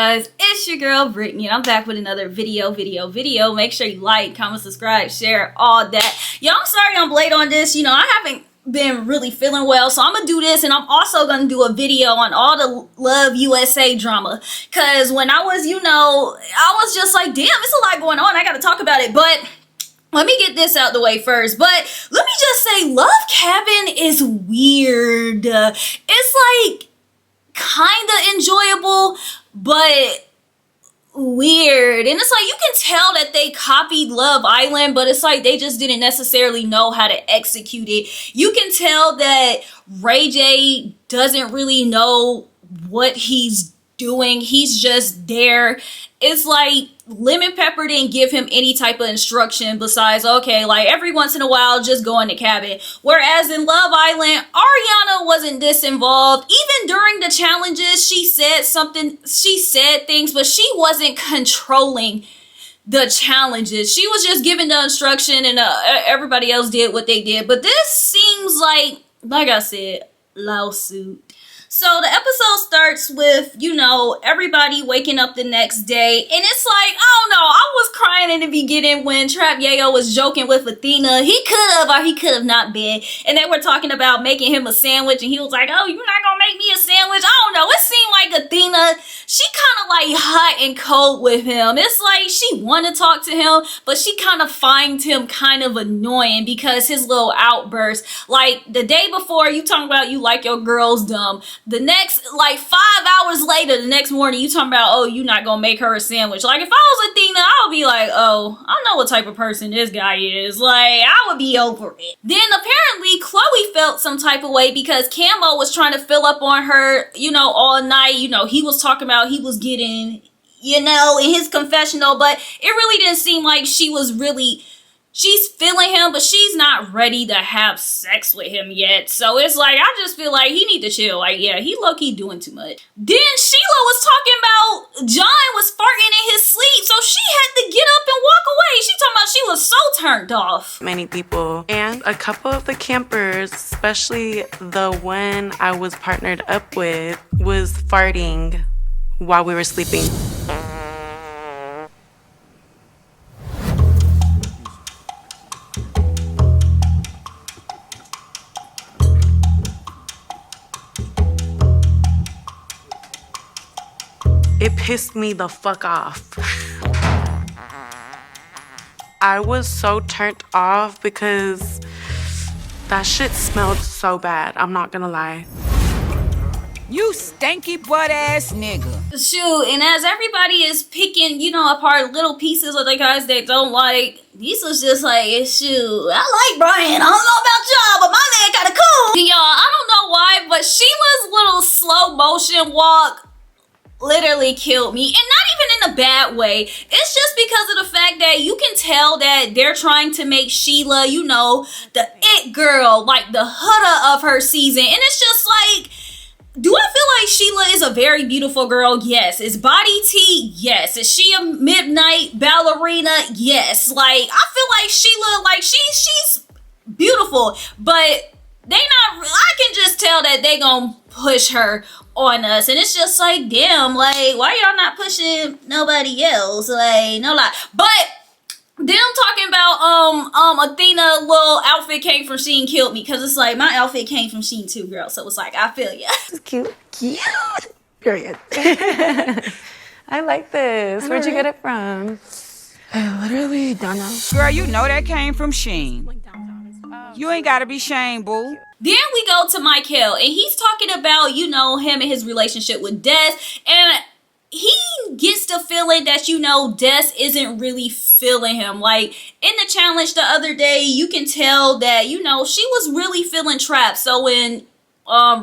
guys, it's your girl Brittany, and I'm back with another video. Make sure you like, comment, subscribe, share, all that. Yo, I'm sorry I'm late on this. I haven't been really feeling well, so I'm gonna do this, and I'm also gonna do a video on all the Love USA drama, because when I was, I was just like, damn, it's a lot going on, I gotta talk about it. But let me get this out the way first. But let me just say, Love Cabin is weird. It's like kind of enjoyable, but weird. And it's like, you can tell that they copied Love Island, but it's like they just didn't necessarily know how to execute it. You can tell that Ray J doesn't really know what he's doing. He's just there. It's like Lemon Pepper didn't give him any type of instruction besides, okay, like every once in a while, just go in the cabin. Whereas in Love Island, Ariana wasn't this involved. Even during the challenges, she said things, but she wasn't controlling the challenges. She was just giving the instruction, and everybody else did what they did. But this seems like I said, lawsuit. So the episode starts with, everybody waking up the next day. And it's like, I don't know, I was crying in the beginning when Trap Yayo was joking with Athena. He could have or he could have not been. And they were talking about making him a sandwich. And he was like, oh, you're not going to make me a sandwich? I don't know. It seemed like Athena, she kind of like hot and cold with him. It's like she wanted to talk to him, but she kind of finds him kind of annoying because his little outburst. Like the day before, you talking about you like your girls dumb. The next, like 5 hours later, the next morning, you talking about, oh, you not gonna make her a sandwich. Like, if I was Athena, I would be like, oh, I know what type of person this guy is. Like, I would be over it. Then apparently, Chloe felt some type of way because Camo was trying to fill up on her, all night. He was talking about he was getting, in his confessional, but it really didn't seem like she's feeling him, but she's not ready to have sex with him yet. So it's like, I just feel like he need to chill. Like, yeah, he low-key doing too much. Then Sheila was talking about John was farting in his sleep, so she had to get up and walk away. She talking about she was so turned off. Many people and a couple of the campers, especially the one I was partnered up with, was farting while we were sleeping. It pissed me the fuck off. I was so turned off because that shit smelled so bad. I'm not gonna lie. You stanky butt ass nigga. Shoot, and as everybody is picking, apart little pieces of the guys they don't like, this was just like, shoot, I like Brian. I don't know about y'all, but my man kinda cool. Y'all, I don't know why, but Sheila's little slow motion walk literally killed me, and not even in a bad way. It's just because of the fact that you can tell that they're trying to make Sheila, the it girl, like the Huda of her season. And it's just like, do I feel like Sheila is a very beautiful girl? Yes. Is Body T? Yes. Is she a midnight ballerina? Yes. Like, I feel like Sheila, like she's beautiful, but I can just tell that they gonna push her on us, and it's just like, damn, like, why y'all not pushing nobody else? Like, no lie. But then I'm talking about Athena little outfit came from Shein killed me, because it's like my outfit came from Shein too, girl. So it's like, I feel ya. It's cute. Period. I like this. Where'd you get it from? I literally don't know. Girl, you know that came from Shein. You ain't gotta be shamed, boo. Then we go to Michael, and he's talking about, him and his relationship with Des, and he gets the feeling that, Des isn't really feeling him. Like, in the challenge the other day, you can tell that, she was really feeling Trap. So when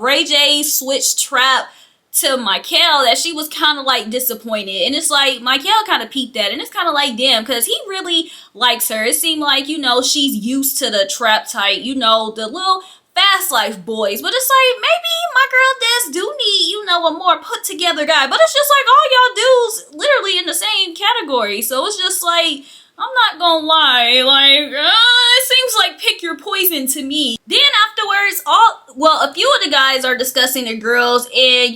Ray J switched Trap to Michael, that she was kind of like disappointed. And it's like, Michael kind of peeped that, and it's kind of like, damn, because he really likes her. It seemed like, she's used to the Trap type, the little fast life boys. But it's like, maybe my girl Des do need, a more put together guy. But it's just like, all y'all dudes literally in the same category. So it's just like, I'm not gonna lie, like, it seems like pick your poison to me. Then afterwards, a few of the guys are discussing the girls, and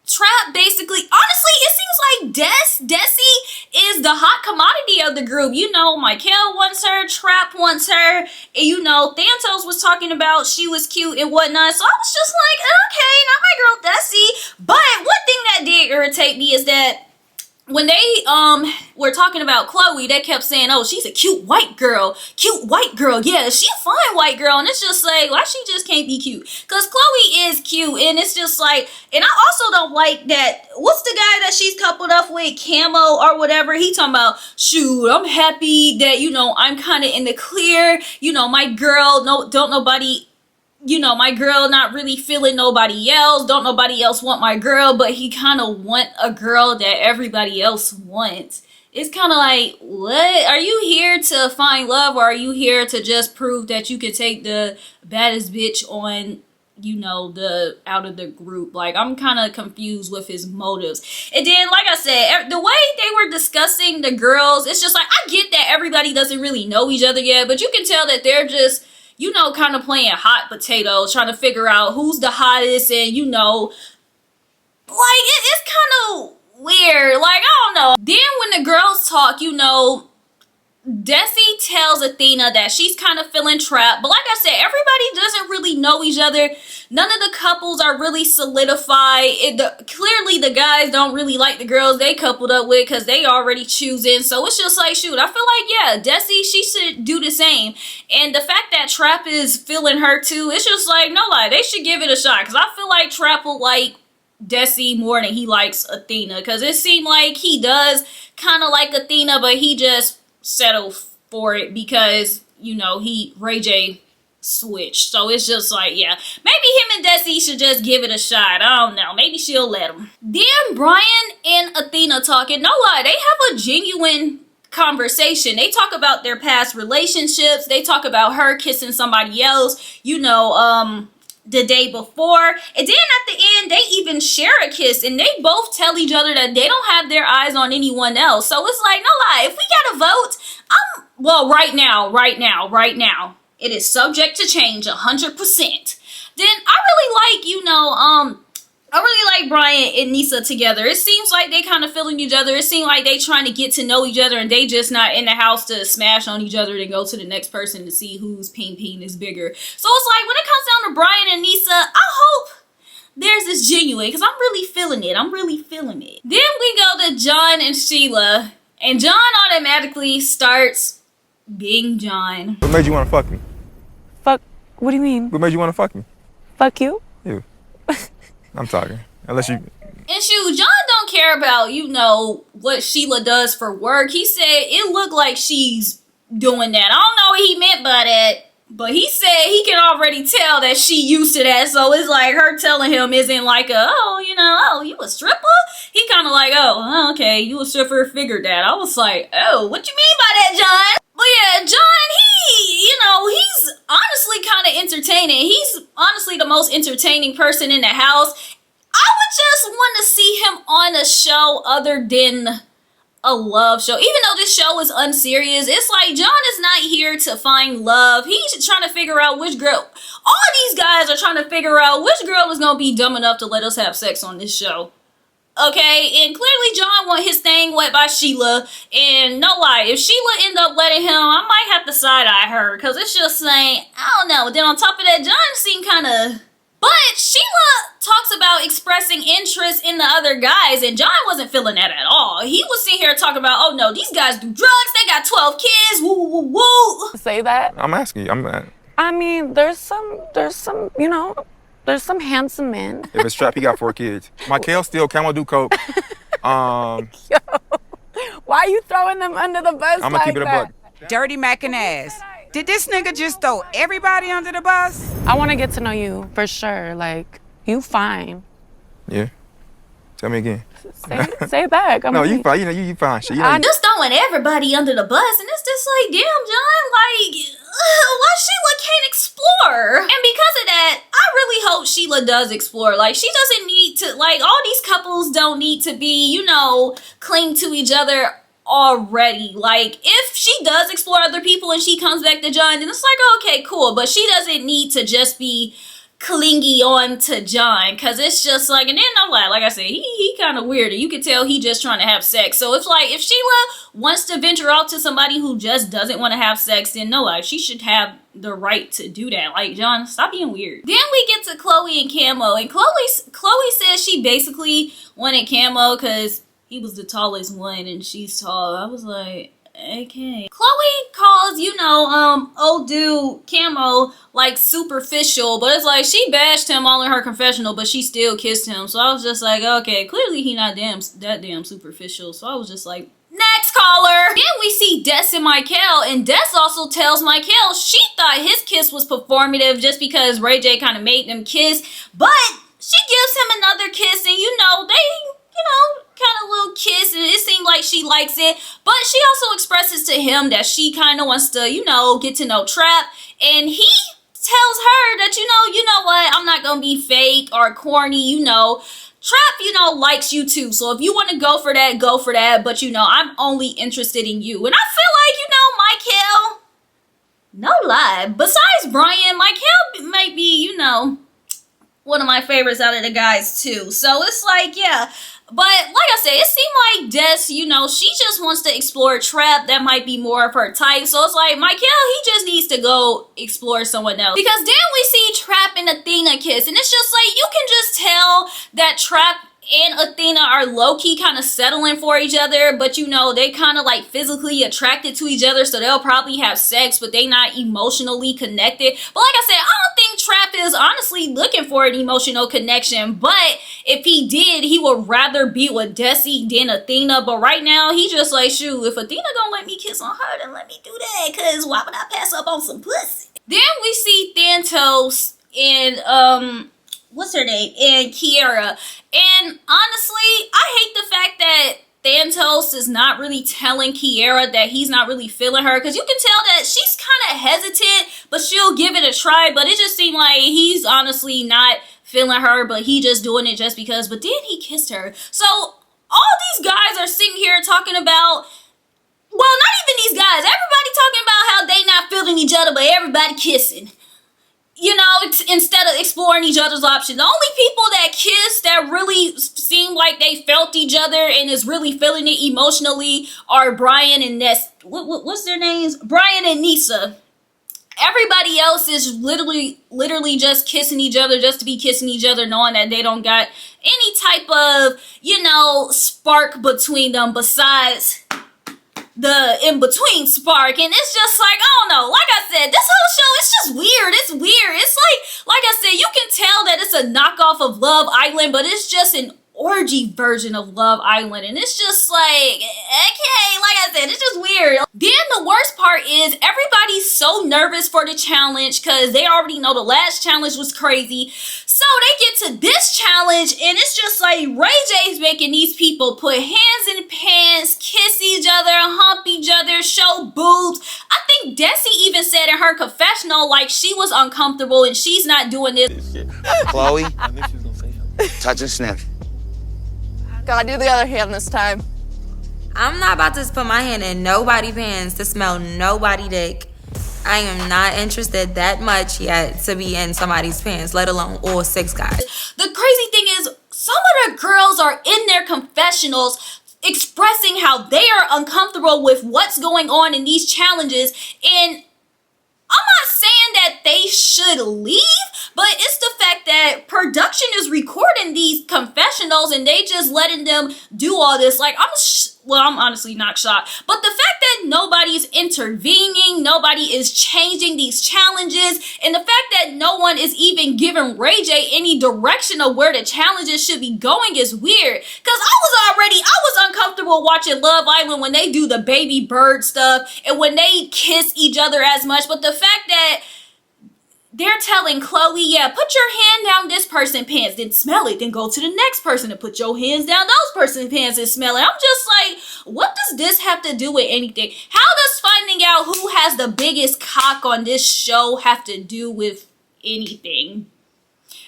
Trap basically, honestly, it seems like Desi is the hot commodity of the group. You know, Michael wants her, Trap wants her, and you know, Thantos was talking about she was cute and whatnot. So I was just like, okay, not my girl Desi. But one thing that did irritate me is that when they were talking about Chloe, they kept saying, oh, she's a cute white girl. Yeah, she a fine white girl. And it's just like, why she just can't be cute? Because Chloe is cute. And it's just like, and I also don't like that. What's the guy that she's coupled up with? Camo or whatever. He talking about, shoot, I'm happy that, you know, I'm kind of in the clear. You know, my girl, don't nobody... You know, my girl not really feeling nobody else. Don't nobody else want my girl, but he kind of want a girl that everybody else wants. It's kind of like, what? Are you here to find love, or are you here to just prove that you can take the baddest bitch on, you know, out of the group? Like, I'm kind of confused with his motives. And then, like I said, the way they were discussing the girls, it's just like, I get that everybody doesn't really know each other yet, but you can tell that they're just, you know, kind of playing hot potato, trying to figure out who's the hottest, and, you know, like, it's kind of weird. Like, I don't know. Then when the girls talk, you know, Desi tells Athena that she's kind of feeling trapped. But like I said, everybody doesn't really know each other. None of the couples are really solidified. Clearly, the guys don't really like the girls they coupled up with because they already choosing. So it's just like, shoot, I feel like, yeah, Desi, she should do the same. And the fact that Trap is feeling her too, it's just like, no lie, they should give it a shot. Because I feel like Trap will like Desi more than he likes Athena. Because it seemed like he does kind of like Athena, but he just settle for it because, you know, Ray J switched. So it's just like, yeah, maybe him and Desi should just give it a shot. I don't know, maybe she'll let him. Then Brian and Athena talking, no lie, they have a genuine conversation. They talk about their past relationships. They talk about her kissing somebody else, you know, the day before. And then at the end, they even share a kiss, and they both tell each other that they don't have their eyes on anyone else. So it's like, no lie, if we gotta vote, well, right now, it is subject to change 100%. Then I really like, you know, I really like Brian and Nisa together. It seems like they kind of feeling each other. It seems like they trying to get to know each other, and they just not in the house to smash on each other and go to the next person to see whose peen is bigger. So it's like, when it comes down to Brian and Nisa, I hope theirs is genuine, because I'm really feeling it. Then we go to John and Sheila, and John automatically starts being John. What made you want to fuck me? Fuck? What do you mean? What made you want to fuck me? Fuck you? You. I'm talking. Unless you... And shoot, John don't care about, you know, what Sheila does for work. He said it looked like she's doing that. I don't know what he meant by that, but he said he can already tell that she used to that. So it's like her telling him isn't like you a stripper? He kind of like, oh, okay, you a stripper, figured that. I was like, oh, what you mean by that, John? But yeah, John, he's honestly kind of entertaining. He's honestly the most entertaining person in the house. I would just want to see him on a show other than a love show. Even though this show is unserious, it's like John is not here to find love. He's trying to figure out which girl. All these guys are trying to figure out which girl is going to be dumb enough to let us have sex on this show. Okay, and clearly John want his thing wet by Sheila, and no lie, if Sheila end up letting him, I might have to side-eye her, because it's just saying, I don't know. Then on top of that, John seemed kind of... But Sheila talks about expressing interest in the other guys, and John wasn't feeling that at all. He was sitting here talking about, oh no, these guys do drugs, they got 12 kids, woo, woo, woo, woo. Say that? I'm asking you. I mean, there's some, you know, there's some handsome men. If it's Trap, he got 4 kids. Michael still Camo do coke. Yo, why are you throwing them under the bus? I'm gonna keep it a buck. Dirty Mackin' ass. Did this nigga just throw everybody under the bus? I want to get to know you for sure. Like, you fine. Yeah. Tell me again. Say it back. No, you fine. You fine. Shit. I'm just throwing everybody under the bus, and it's just like, damn, John, like, why Sheila can't explore? And because of that, I really hope Sheila does explore. Like, she doesn't need to, like, all these couples don't need to be, you know, cling to each other already. Like, if she does explore other people and she comes back to John, then it's like, okay, cool. But she doesn't need to just be clingy on to John, because it's just like, and then no lie, like I said, he kind of weird, and you can tell he just trying to have sex. So it's like, if Sheila wants to venture out to somebody who just doesn't want to have sex, then no lie, she should have the right to do that. Like, John, stop being weird. Then we get to Chloe and Camo, and Chloe says she basically wanted Camo because he was the tallest one and she's tall. I was like, okay. Chloe calls, you know, old dude Camo like superficial, but it's like she bashed him all in her confessional, but she still kissed him. So I was just like, okay, clearly he not that damn superficial. So I was just like, next caller. Then we see Des and Michael, and Des also tells Michael she thought his kiss was performative just because Ray J kind of made them kiss, but she gives him another kiss, and you know, they, you know, kind of little kiss, and it seemed like she likes it, but she also expresses to him that she kind of wants to, you know, get to know Trap, and he tells her that, you know what, I'm not gonna be fake or corny, you know, Trap, you know, likes you too, so if you want to go for that, but you know, I'm only interested in you. And I feel like, you know, Michael, no lie, besides Brian, Michael might be, you know, one of my favorites out of the guys too. So it's like, yeah. But like I said, it seemed like Des, you know, she just wants to explore Trap. That might be more of her type. So it's like, Michael, he just needs to go explore someone else. Because then we see Trap and Athena kiss. And it's just like, you can just tell that Trap and Athena are low-key kind of settling for each other, but you know, they kind of like physically attracted to each other, so they'll probably have sex, but they not emotionally connected. But like I said, I don't think Trap is honestly looking for an emotional connection, but if he did, he would rather be with Desi than Athena. But right now, he just like, shoot, if Athena gonna let me kiss on her, then let me do that, because why would I pass up on some pussy? Then we see Thantos and what's her name, and Kiera. And honestly, I hate the fact that Thantos is not really telling Kiera that he's not really feeling her, because you can tell that she's kind of hesitant, but she'll give it a try. But it just seemed like he's honestly not feeling her, but he just doing it just because. But then he kissed her. So all these guys are sitting here talking about, well, not even these guys, everybody talking about how they not feeling each other, but everybody kissing. You know, instead of exploring each other's options. The only people that kiss that really seem like they felt each other and is really feeling it emotionally are Brian and Ness. What's their names? Brian and Nisa. Everybody else is literally just kissing each other just to be kissing each other, knowing that they don't got any type of, you know, spark between them besides the in-between spark. And it's just like, I don't know, like I said, this whole show, it's just weird. It's weird. It's like I said, you can tell that it's a knockoff of Love Island, but it's just an orgy version of Love Island. And it's just like, okay, like I said, it's just weird. Then the worst part is everybody's so nervous for the challenge because they already know the last challenge was crazy. So they get to this challenge and it's just like Ray J's making these people put hands in pants, kiss each other, hump each other, show boobs. I think Desi even said in her confessional like she was uncomfortable and she's not doing this. Chloe, touch and sniff. Gotta do the other hand this time. I'm not about to put my hand in nobody's pants to smell nobody dick. I am not interested that much yet to be in somebody's pants, let alone all 6 guys. The crazy thing is, some of the girls are in their confessionals expressing how they are uncomfortable with what's going on in these challenges, and I'm not saying that they should leave, but it's the fact that production is recording these confessionals and they just letting them do all this. Like, I'm honestly not shocked. But the fact that nobody's intervening, nobody is changing these challenges, and the fact that no one is even giving Ray J any direction of where the challenges should be going is weird. Because I was uncomfortable watching Love Island when they do the baby bird stuff and when they kiss each other as much. But the fact that they're telling Chloe, yeah, put your hand down this person's pants, then smell it, then go to the next person and put your hands down those person's pants and smell it. I'm just like, what does this have to do with anything? How does finding out who has the biggest cock on this show have to do with anything?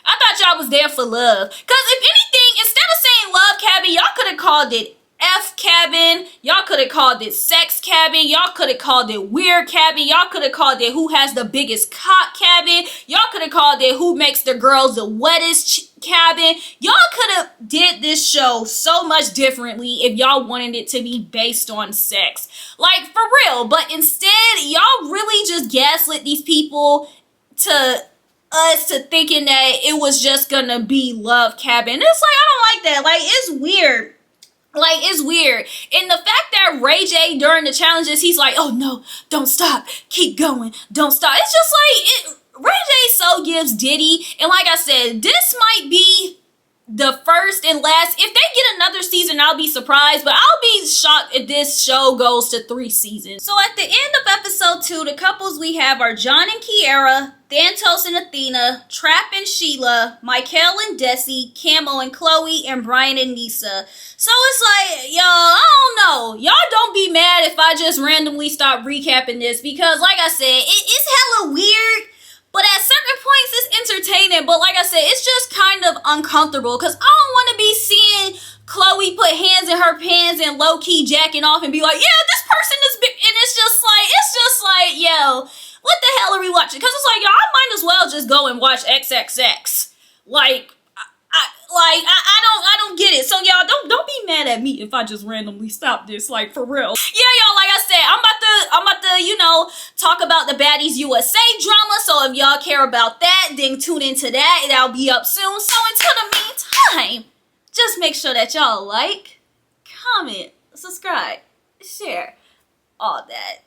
I thought y'all was there for love. Because if anything, instead of saying Love Cabin, y'all could have called it F cabin. Y'all could have called it sex cabin. Y'all could have called it weird cabin. Y'all could have called it who has the biggest cock cabin. Y'all could have called it who makes the girls the wettest cabin. Y'all could have did this show so much differently if y'all wanted it to be based on sex. Like, for real. But instead, y'all really just gaslit these people to thinking that it was just gonna be love cabin. It's like, I don't like that. Like, it's weird. Like, it's weird. And the fact that Ray J during the challenges, he's like, oh no, don't stop, keep going, don't stop. It's just like, Ray J so gives Diddy. And like I said, this might be the first and last. If they get another season, I'll be surprised, but I'll be shocked if this show goes to 3 seasons. So at the end of episode 2, the couples we have are John and Kiera, Thantos and Athena, Trap and Sheila, Michael and Desi, Camo and Chloe, and Brian and Nisa. So it's like, yo, I don't know. Y'all don't be mad if I just randomly stop recapping this, because like I said, it's hella weird. But at certain points, it's entertaining. But like I said, it's just kind of uncomfortable. Because I don't want to be seeing Chloe put hands in her pants and low-key jacking off and be like, yeah, this person is big. And it's just like, yo, what the hell are we watching? Because it's like, yo, I might as well just go and watch XXX. Like, I don't get it. So y'all don't be mad at me if I just randomly stop this, like, for real. Yeah, y'all, like I said, I'm about to, you know, talk about the Baddies USA drama. So if y'all care about that, then tune into that. That'll be up soon. So until the meantime, just make sure that y'all like, comment, subscribe, share, all that.